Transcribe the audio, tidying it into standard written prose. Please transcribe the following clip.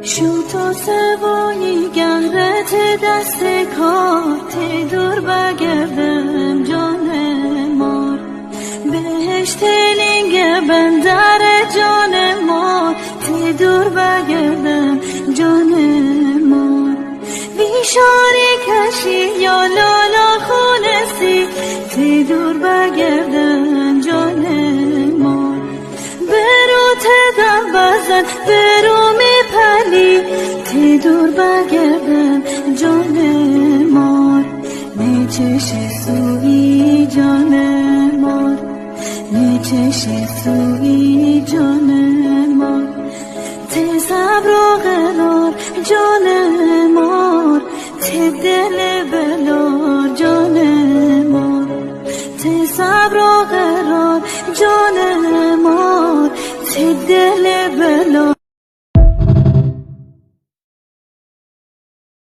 شو تو سوایی گهرت دست کار تی دور بگردم جان مار بهشت لینگ بندر جان مار تی دور بگردم جان مار بیشاری کشی یا لالا خونسی تی دور بگردم جان مار برو تدم بزن برو میپلی تی دور بگردم جان مار میچش سوی جان مار میچش سوی جان مار تی صبر و قرار جان مار تی دل